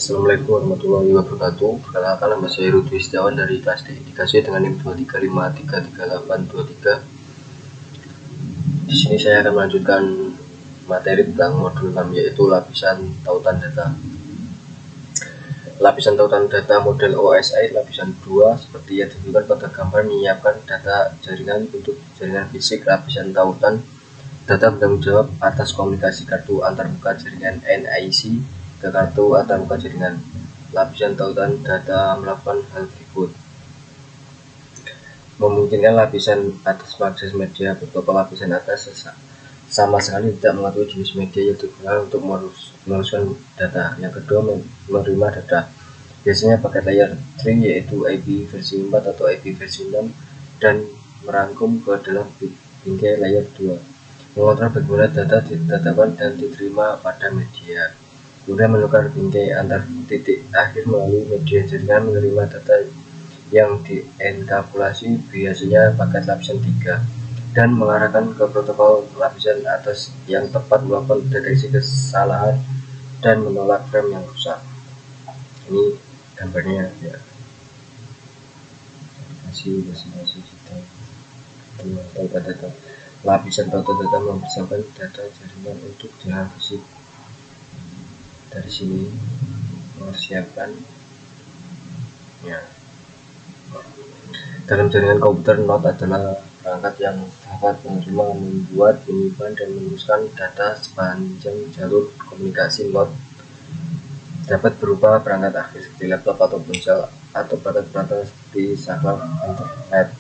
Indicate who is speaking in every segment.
Speaker 1: Assalamualaikum warahmatullahi wabarakatuh. Perkenalkan, nama saya Rudi Setiawan dari kelas D3 dengan NIM 235533823. Di sini saya akan melanjutkan materi tentang modul 6, yaitu lapisan tautan data. Lapisan tautan data model OSI lapisan 2 seperti yang ditunjukkan pada gambar menyiapkan data jaringan untuk jaringan fisik. Lapisan tautan data bertanggung jawab atas komunikasi kartu antarmuka jaringan NIC ke kartu antarmuka jaringan. Lapisan tautan data melakukan hal berikut: memungkinkan lapisan atas mengakses media protokol. Lapisan atas sama sekali tidak mengetahui jenis media yang digunakan untuk meneruskan data. Yang kedua, menerima data, biasanya pakai layer 3 yaitu IP versi 4 atau IP versi 6, dan merangkum ke dalam bingkai layer 2, mengontrol bagaimana data didatakan dan diterima pada media, kemudian menukar bingkai antar titik akhir melalui media jaringan, menerima data yang dienkapsulasi biasanya pakai lapisan 3, dan mengarahkan ke protokol lapisan atas yang tepat melakukan deteksi kesalahan dan menolak frame yang rusak. Ini gambarnya ya. Lapisan tautan data mempersiapkan data jaringan untuk jaringan fisik. Dari sini mempersiapkan ya. Dalam jaringan komputer, node adalah perangkat yang dapat menerima, membuat, menyimpan, dan meneruskan data sepanjang jalur komunikasi. Node dapat berupa perangkat akhir seperti laptop atau ponsel, atau perangkat seperti saklar internet.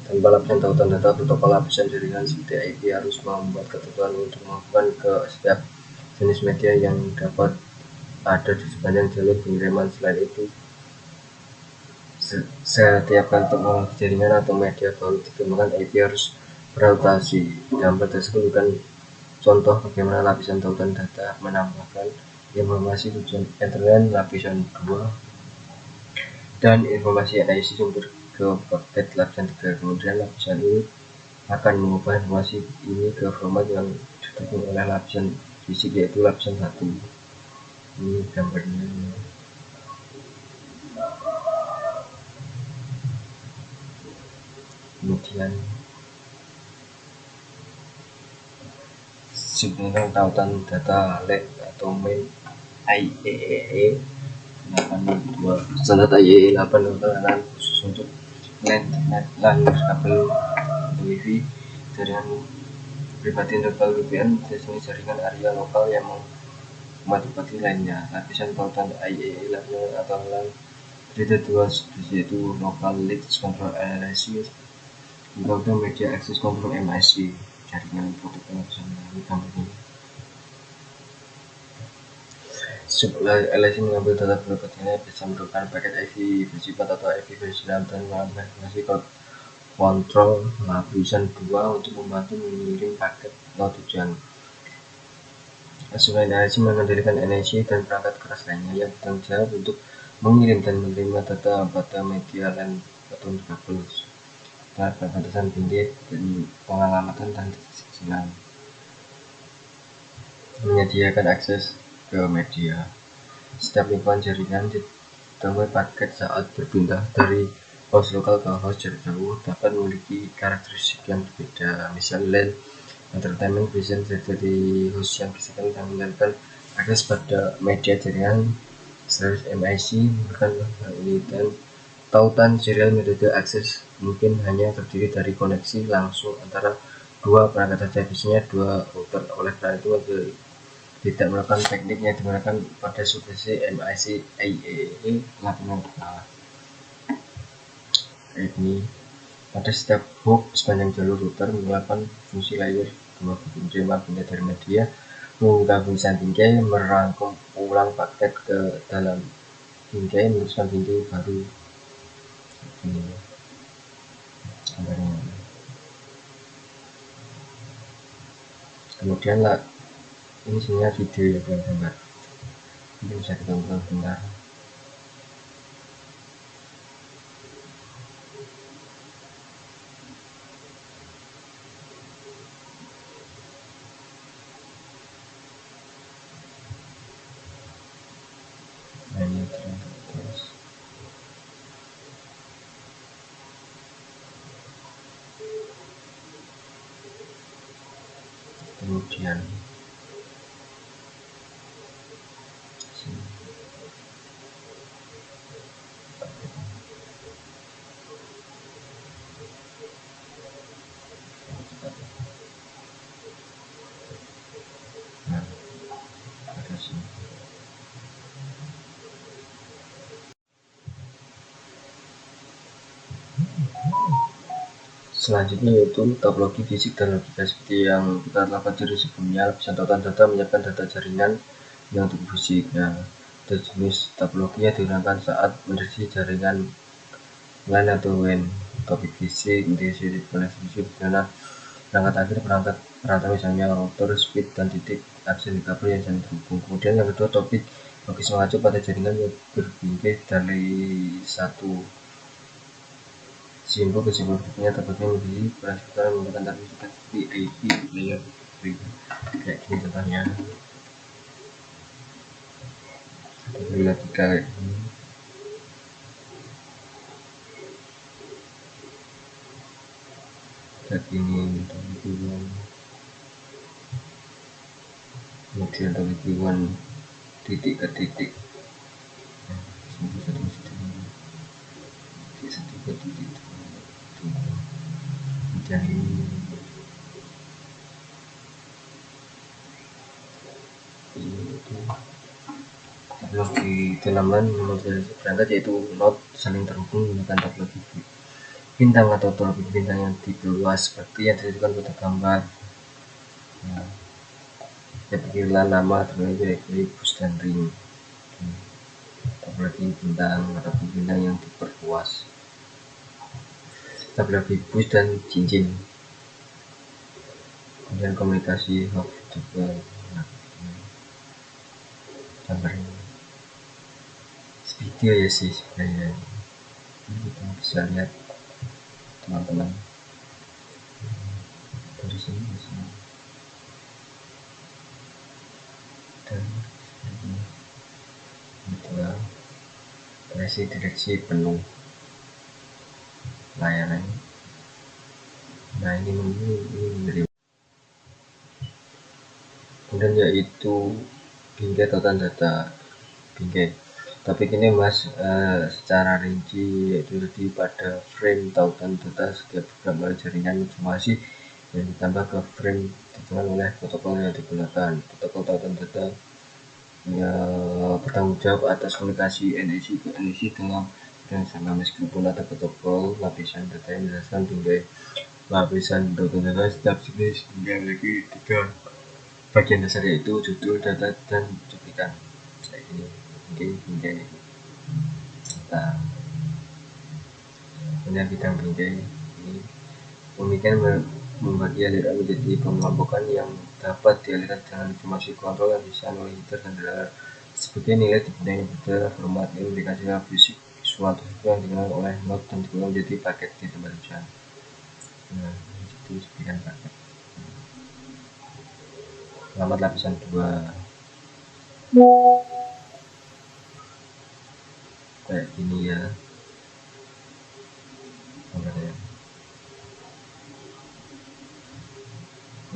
Speaker 1: Tanpa lapisan tautan data, protokol lapisan jaringan seperti IP harus membuat ketentuan untuk melakukan ke setiap jenis media yang dapat ada di sepanjang jalur pengiriman. Selain itu, setiap kantor jaringan atau media baru dikembangkan, IP harus berotasi. Gambar tersebut bukan contoh bagaimana lapisan tautan data menambahkan informasi tujuan internet lapisan 2 dan informasi NIC sumber ke paket lapisan 3. Kemudian lapisan ini akan mengubah informasi ini ke format yang didukung oleh lapisan fisik, yaitu lapisan 1. Ini gambarnya. Kemudian sebenarnya tautan data LED atau main IEEE 82. Standar IEEE 82 khusus untuk LAN, LAN kabel WiFi, jaringan pribadi lokal VPN, jenis jaringan area lokal yang mematikan lainnya. Lapisan tautan IEEE atau LAN ada 2 yaitu Local Access Control (LAC), kemudian Media Access Control (MAC). Jaringan protokol lapisan gambar ini. LAC mengambil data berikutnya, bisa merupakan paket IP versi 4 atau IP versi 6 dan mengambil informasi kontrol lapisan 2 untuk membantu mengirim paket ke tujuan. Selain LAC mengendalikan NIC dan perangkat keras lainnya yang bertanggung jawab untuk mengirim dan menerima data pada media LAN atau kabel. Batasan bingkai dan pengalamatan dan sinyal, menyediakan akses ke media. Setiap lingkungan jaringan ditemui paket saat berpindah dari host lokal ke host jarak jauh dapat memiliki karakteristik yang berbeda. Misalnya LAN Entertainment Vision dari host yang bisikan dan menjalankan akses pada media jaringan /MIC bukan hal ini, dan tautan serial metode akses mungkin hanya terdiri dari koneksi langsung antara 2 perangkat saja, biasanya 2 router. Oleh karena itu, tidak melakukan teknik yang digunakan pada subsisi MIC IEEE 82. Ini pada setiap hop sepanjang jalur router melakukan fungsi layer 2 menerima bingkai dari media, membuka tulisan bingkai, merangkum ulang paket ke dalam bingkai, meneruskan bingkai baru. Ini gambarnya. Kemudian lah, ini sebenarnya video ya gambar. Ini bisa kita tonton bentar. Nah, ini terus kemudian sini. Nah, ada sini. Selanjutnya yaitu topologi fisik dan logika. Seperti yang kita telah pelajari sebelumnya, lapisan tautan data menyiapkan data jaringan yang untuk fisik. Nah, ada jenis topologi yang digunakan saat mendeteksi jaringan LAN atau WAN. Topik fisik, integrasi koneksi di mana perangkat akhir perangkat perantara misalnya router, switch, dan titik akses kabel yang saling terhubung. Kemudian yang kedua, topik logis mengacu pada jaringan yang berbingkai dari satu simbol ke simbol berikutnya. Topiknya menjadi perasaan menggunakan tarif seperti IP layer kayak gini contohnya. Logika kayak gini. Kayak gini kemudian topik one titik ke titik. Satu ke titik. Kemudian ini topologi kenaman memiliki perangkat yaitu node saling terhubung menggunakan topologi bintang atau topologi bintang yang diperluas seperti yang ditunjukkan pada gambar. Nah, ya pilihlah nama terlebih dari bus dan ring. Topologi bintang atau bintang yang diperluas. Topologi bus dan cincin. Kemudian komunikasi hub juga. Nah, gambarnya video ya sih sebenarnya. Ini kita bisa lihat teman-teman dari sini bisa dan dua versi direksi penuh layanan. Nah ini menerima. Kemudian yaitu bingkai tautan data bingkai. Topik ini mas secara rinci yaitu lebih pada frame tautan data setiap program jaringan informasi yang ditambah ke frame ditentukan oleh protokol yang digunakan. Protokol tautan data bertanggung jawab atas komunikasi NIC ke NIC dengan sama meskipun ada protokol lapisan data yang dijelaskan bingkai. Lapisan tautan data setiap jenis bingkai lagi 3 bagian dasar yaitu judul, data, dan cuplikan. Kayak ini bingkai nah, kemudian bidang bingkai ini pemikiran membagi aliran menjadi pengelompokan yang dapat dialirkan dengan informasi kontrol yang bisa oleh header dan header sebagai nilai dibanding header format ini memberikan sinyal fisik suatu yang dikenal oleh node dan dikelola menjadi paket di tempat tujuan. Nah, itu sebagian paket. Alamat lapisan 2 kayak gini ya.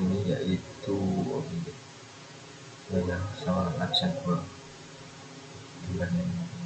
Speaker 1: Ini yaitu ya sama lapisan 2 gambarnya.